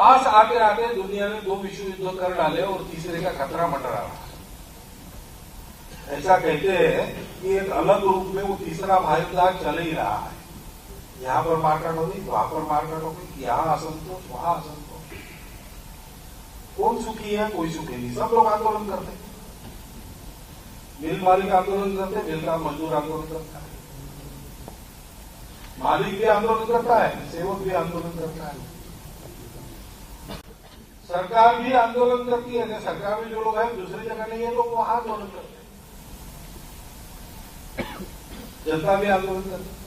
पास आते आते दुनिया ने 2 विश्व युद्ध कर डाले और तीसरे का खतरा मंडरा रहा है। ऐसा कहते हैं कि एक अलग रूप में वो तीसरा महायुद्ध चल ही रहा है। यहां पर मारकाट होगी, वहां पर मारकाट होगी, यहां असंतोष, वहां असंतोष। कौन सुखी है? कोई सुखी नहीं। सब लोग आंदोलन करते, मिल मालिक आंदोलन करते, मिल का मजदूर आंदोलन करता है, मालिक भी आंदोलन करता है, सेवक भी आंदोलन करता है, सरकार भी आंदोलन करती है। सरकार में जो लोग हैं दूसरी जगह नहीं है तो वहां आंदोलन करते हैं, जनता भी आंदोलन करती है,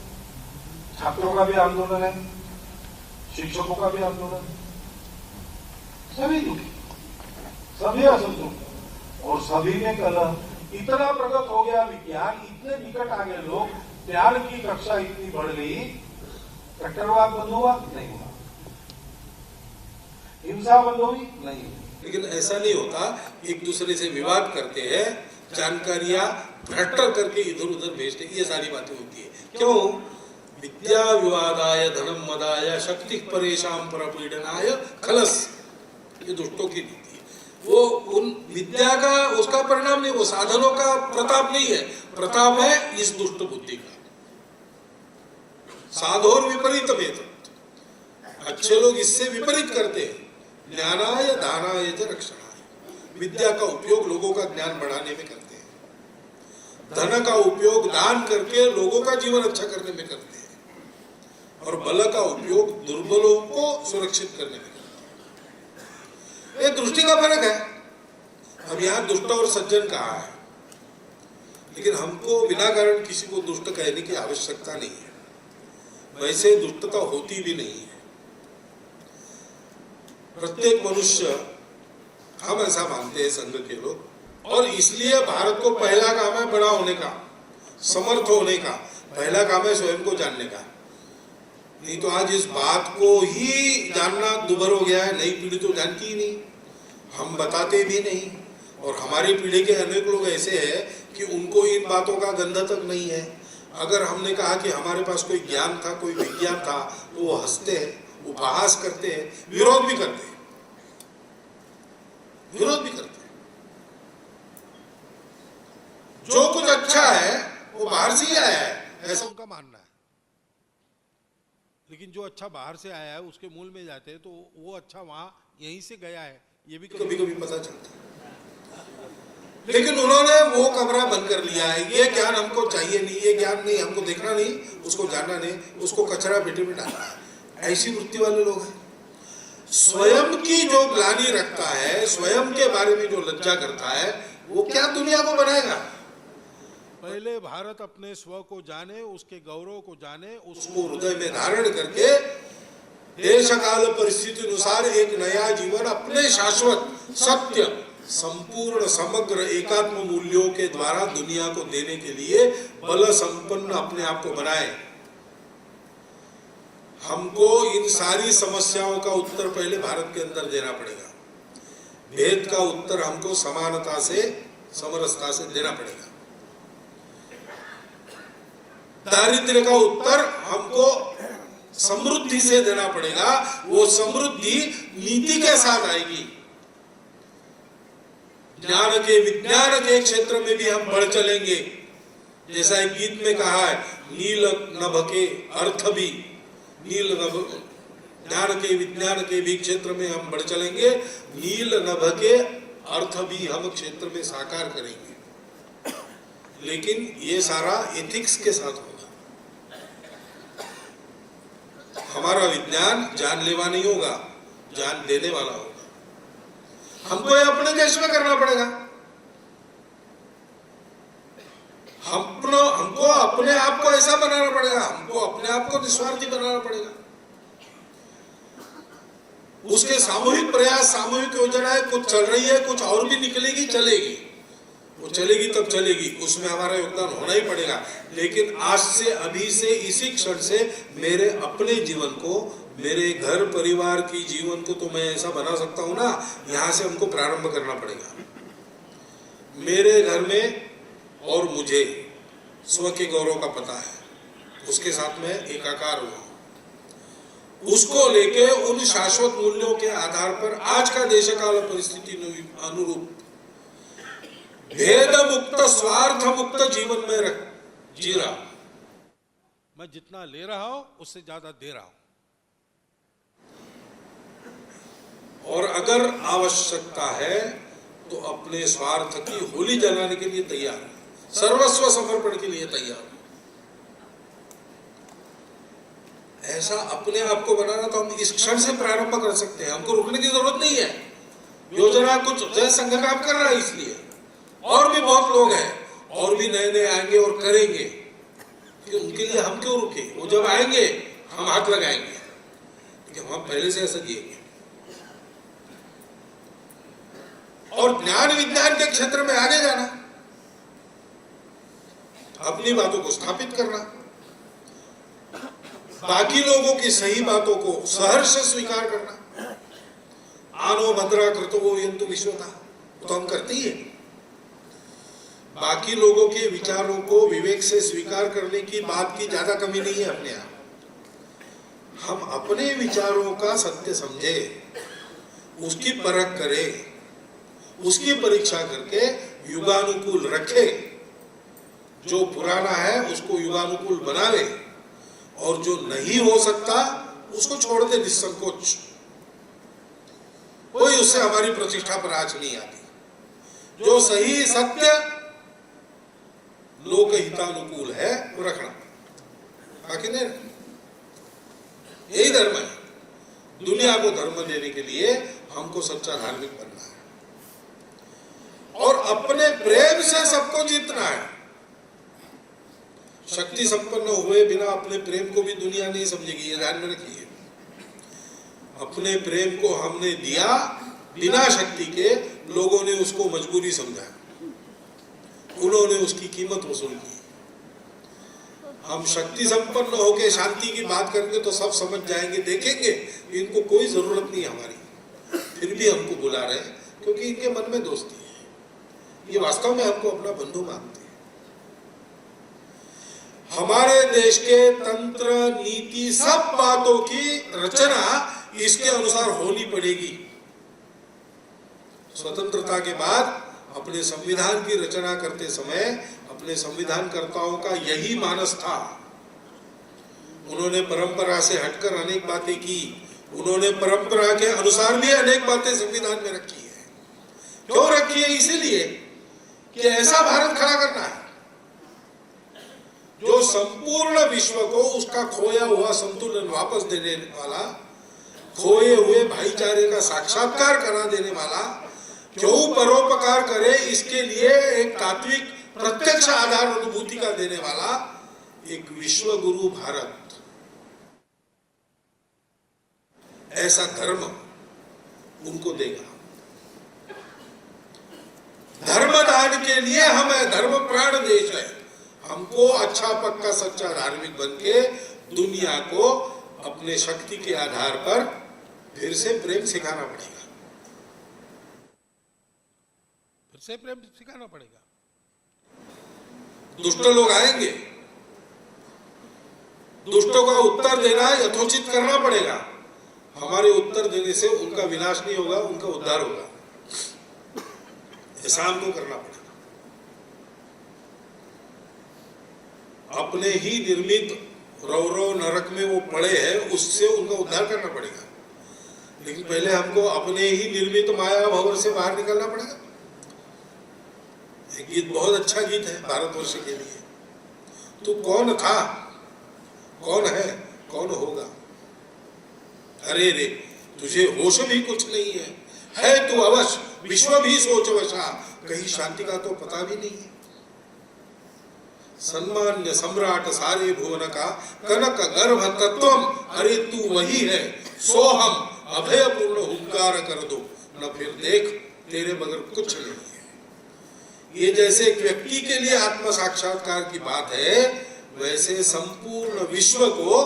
छात्रों का भी आंदोलन है, शिक्षकों का भी आंदोलन है। सभी दुखी, सभी असंतुष्ट और सभी में कलह। इतना प्रगत हो गया विज्ञान, इतने निकट आ गए लोग, ज्ञान की कक्षा इतनी बढ़ गई, कट्टरवाद बंद हुआ? नहीं हुआ। हिंसा बंद हुई? नहीं। लेकिन ऐसा नहीं होता, एक दूसरे से विवाद करते हैं, जानकारियां भ्रष्ट करके इधर उधर भेजते, ये सारी बातें होती है। क्यों? विद्या विवादाय धनम मदाय शक्ति परेशान परपीडनाय खलस, ये दुष्टों की नीति है। वो उन विद्या का उसका परिणाम नहीं, वो साधनों का प्रताप नहीं है, प्रताप है इस दुष्ट बुद्धि का। साधोर विपरीत भेद, अच्छे लोग इससे विपरीत करते हैं। ज्ञानाय दानाय च रक्षणाय, विद्या का उपयोग लोगों का ज्ञान बढ़ाने में करते हैं, धन का उपयोग दान करके लोगों का जीवन अच्छा करने में करते हैं, और बल का उपयोग दुर्बलों को सुरक्षित करने में करते हैं। ये दृष्टि का फर्क है। अब यहाँ दुष्ट और सज्जन कहा है, लेकिन हमको बिना कारण किसी को दुष्ट कहने की आवश्यकता नहीं है। वैसे दुष्टता होती भी नहीं है। प्रत्येक मनुष्य, हम ऐसा मानते हैं संघ के लोग, और इसलिए भारत को पहला काम है बड़ा होने का, समर्थ होने का। पहला काम है स्वयं को जानने का। नहीं तो आज इस बात को ही जानना दुभर हो गया है। नई पीढ़ी तो जानती ही नहीं, हम बताते भी नहीं, और हमारी पीढ़ी के अनेक लोग ऐसे हैं कि उनको इन बातों का गंध तक नहीं है। अगर हमने कहा कि हमारे पास कोई ज्ञान था, कोई विज्ञान था, तो वो हंसते हैं, उपहास करते हैं, विरोध भी करते हैं, विरोध भी करते हैं। जो कुछ अच्छा है वो बाहर से ही आया है, ऐसा उनका मानना है। लेकिन जो अच्छा बाहर से आया है उसके मूल में जाते हैं तो वो अच्छा वहां यहीं से गया है, ये भी कभी कभी पता चलता है। लेकिन उन्होंने वो कमरा बंद कर लिया है। ये ज्ञान हमको चाहिए नहीं, ये ज्ञान नहीं, हमको देखना नहीं, उसको जानना नहीं, उसको कचरा पेटी में डालना है। ऐसी वृत्ति वाले लोग हैं। स्वयं की जो ग्लानि रखता है, स्वयं के बारे में जो लज्जा करता है, वो क्या दुनिया को बनाएगा। पहले भारत अपने स्व को जाने, उसके गौरव को जाने, उसको हृदय में धारण करके देश काल परिस्थिति अनुसार एक नया जीवन अपने शाश्वत सत्य संपूर्ण समग्र एकात्म मूल्यों के द्वारा दुनिया को देने के लिए बल संपन्न अपने आप को बनाए। हमको इन सारी समस्याओं का उत्तर पहले भारत के अंदर देना पड़ेगा। भेद का उत्तर हमको समानता से, समरसता से देना पड़ेगा। दारिद्र्य का उत्तर हमको समृद्धि से देना पड़ेगा। वो समृद्धि नीति के साथ आएगी। ज्ञान के विज्ञान के क्षेत्र में भी हम बढ़ चलेंगे। जैसा एक गीत में कहा है, नील नभ के अर्थ भी, नील नभ, ज्ञान के विज्ञान के भी क्षेत्र में हम बढ़ चलेंगे, नील नभ के अर्थ भी हम क्षेत्र में साकार करेंगे। लेकिन ये सारा एथिक्स के साथ होगा। हमारा विज्ञान जानलेवा नहीं होगा, जान देने वाला होगा। हमको ये अपने देश में करना पड़ेगा। हमको अपने आप को ऐसा बनाना पड़ेगा, हमको अपने आप को निस्वार्थी बनाना पड़ेगा। उसके सामूहिक प्रयास, सामूहिक योजनाएं कुछ चल रही है, कुछ और भी निकलेगी, चलेगी। वो चलेगी तब चलेगी, उसमें हमारा योगदान होना ही पड़ेगा। लेकिन आज से, अभी से, इसी क्षण से मेरे अपने जीवन को, मेरे घर परिवार की जीवन को तो मैं ऐसा बना सकता हूं ना, यहां से हमको प्रारंभ करना पड़ेगा। मेरे घर में और मुझे स्व के गौरव का पता है, उसके साथ मैं एकाकार हुआ। उसको लेके उन शाश्वत मूल्यों के आधार पर आज का देश काल परिस्थिति अनुरूप भेद मुक्त स्वार्थ मुक्त जीवन में जी रहा हूं। मैं जितना ले रहा हूं उससे ज्यादा दे रहा हूं। और अगर आवश्यकता है तो अपने स्वार्थ की होली जलाने के लिए तैयार है, सर्वस्व समर्पण के लिए तैयार है। ऐसा अपने आप को बनाना तो हम इस क्षण से प्रारंभ कर सकते हैं, हमको रुकने की जरूरत नहीं है। योजना कुछ जय संघ काम कर रहा है, इसलिए और भी बहुत लोग हैं और भी नए नए आएंगे और करेंगे, कि उनके लिए हम क्यों रुके? वो जब आएंगे हम हाथ लगाएंगे, क्योंकि हम पहले से ऐसा जिएंगे। और ज्ञान विज्ञान के क्षेत्र में आगे जाना, अपनी बातों को स्थापित करना, बाकी लोगों की सही बातों को सहर्ष स्वीकार करना। आनो भद्रा कृतो यंतु विश्वता, तो हम करते ही हैं। बाकी लोगों के विचारों को विवेक से स्वीकार करने की बात की ज्यादा कमी नहीं है अपने आप। हम अपने विचारों का सत्य समझे, उसकी परख करें, उसकी परीक्षा करके युगानुकूल रखे, जो पुराना है उसको युगानुकूल बना ले, और जो नहीं हो सकता उसको छोड़ दे निसंकोच। कोई उससे हमारी प्रतिष्ठा पर आंच नहीं आती। जो सही सत्य लोकहितानुकूल है वो रखना, बाकी नहीं। यही धर्म है। दुनिया को धर्म देने के लिए हमको सच्चा धार्मिक बनना है और अपने प्रेम से सबको जीतना है। शक्ति संपन्न हुए बिना अपने प्रेम को भी दुनिया नहीं समझेगी, ये ध्यान में रखिए। अपने प्रेम को हमने दिया बिना शक्ति के, लोगों ने उसको मजबूरी समझा, उन्होंने उसकी कीमत वसूल की। हम शक्ति संपन्न होकर शांति की बात करेंगे तो सब समझ जाएंगे, देखेंगे इनको कोई जरूरत नहीं हमारी, फिर भी हमको बुला रहे हैं क्योंकि इनके मन में दोस्ती है। ये वास्तव में हमको अपना बंधु मानते हैं। हमारे देश के तंत्र नीति सब बातों की रचना इसके अनुसार होनी पड़ेगी। स्वतंत्रता के बाद अपने संविधान की रचना करते समय अपने संविधानकर्ताओं का यही मानस था। उन्होंने परंपरा से हटकर अनेक बातें की, उन्होंने परंपरा के अनुसार भी अनेक बातें संविधान में रखी है। क्यों रखी है? इसीलिए कि ऐसा भारत खड़ा करना है जो संपूर्ण विश्व को उसका खोया हुआ संतुलन वापस देने वाला, खोए हुए भाईचारे का साक्षात्कार करा देने वाला, क्यों परोपकार करे इसके लिए एक तात्विक प्रत्यक्ष आधार अनुभूति का देने वाला एक विश्व गुरु भारत। ऐसा धर्म उनको देगा। धर्मदान के लिए हमें धर्म प्राण देश है। हमको अच्छा पक्का सच्चा धार्मिक बन के दुनिया को अपने शक्ति के आधार पर फिर से प्रेम सिखाना पड़ेगा। फिर से प्रेम सिखाना पड़ेगा। दुष्ट लोग आएंगे, दुष्टों का उत्तर देना यथोचित करना पड़ेगा। हमारे उत्तर देने से उनका विनाश नहीं होगा, उनका उद्धार होगा। ऐसा हमको करना पड़ेगा। अपने ही निर्मित रौरव नरक में वो पड़े हैं, उससे उनका उद्धार करना पड़ेगा। लेकिन पहले हमको अपने ही निर्मित माया भंवर से बाहर निकलना पड़ेगा। एक गीत, बहुत अच्छा गीत है भारतवर्ष के लिए। तू कौन था, कौन है, कौन होगा? अरे रे, तुझे होश भी कुछ नहीं है तू अवश्य विश्व भी सोच वशा, कहीं शांति का तो पता भी नहीं है। सम्मान्य सम्राट सारे भुवन का कनक गर्भ तत्वम, अरे तू वही है सोहम, अभय पूर्ण हुंकार कर दो न, फिर देख तेरे बगैर कुछ नहीं है। ये जैसे एक व्यक्ति के लिए आत्म साक्षात्कार की बात है, वैसे संपूर्ण विश्व को,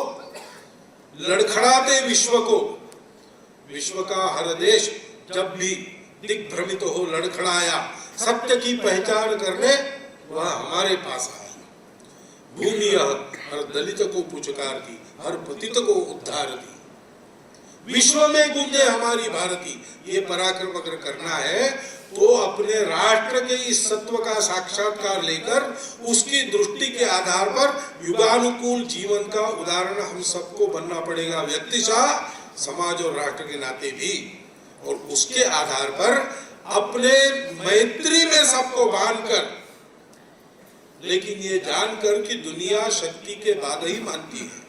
लड़खड़ाते विश्व को, विश्व का हर देश जब भी दिग्भ्रमित हो, लड़खड़ाया, सत्य की पहचान करने वह हमारे पास आया। भूमि हर दलित को पुचकार दी, हर पतित को उद्धार दी। विश्व में गूंजे हमारी भारती, ये पराक्रम अगर करना है तो अपने राष्ट्र के इस सत्व का साक्षात्कार लेकर उसकी दृष्टि के आधार पर युगानुकूल जीवन का उदाहरण हम सबको बनना पड़ेगा, व्यक्तिशः, समाज और राष्ट्र के नाते भी। और उसके आधार पर अपने मैत्री में सबको बांधकर, लेकिन ये जानकर कि दुनिया शक्ति के बाद ही मानती है,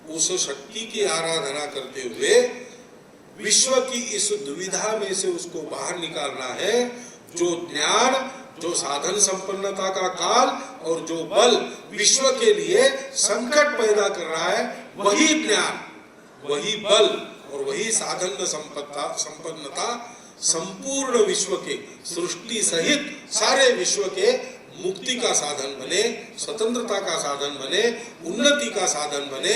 उस शक्ति की आराधना करते हुए विश्व की इस दुविधा में से उसको बाहर निकालना है। जो ज्ञान, जो साधन संपन्नता का काल और जो बल विश्व के लिए संकट पैदा कर रहा है, वही ज्ञान, वही बल और वही साधन संपन्नता संपूर्ण विश्व के, सृष्टि सहित सारे विश्व के मुक्ति का साधन बने, स्वतंत्रता का साधन बने, उन्नति का साधन बने।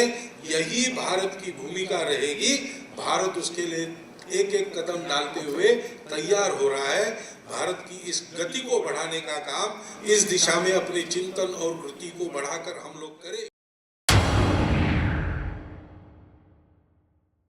यही भारत की भूमिका रहेगी। भारत उसके लिए एक एक कदम डालते हुए तैयार हो रहा है। भारत की इस गति को बढ़ाने का काम इस दिशा में अपने चिंतन और कृति को बढ़ाकर हम लोग करें।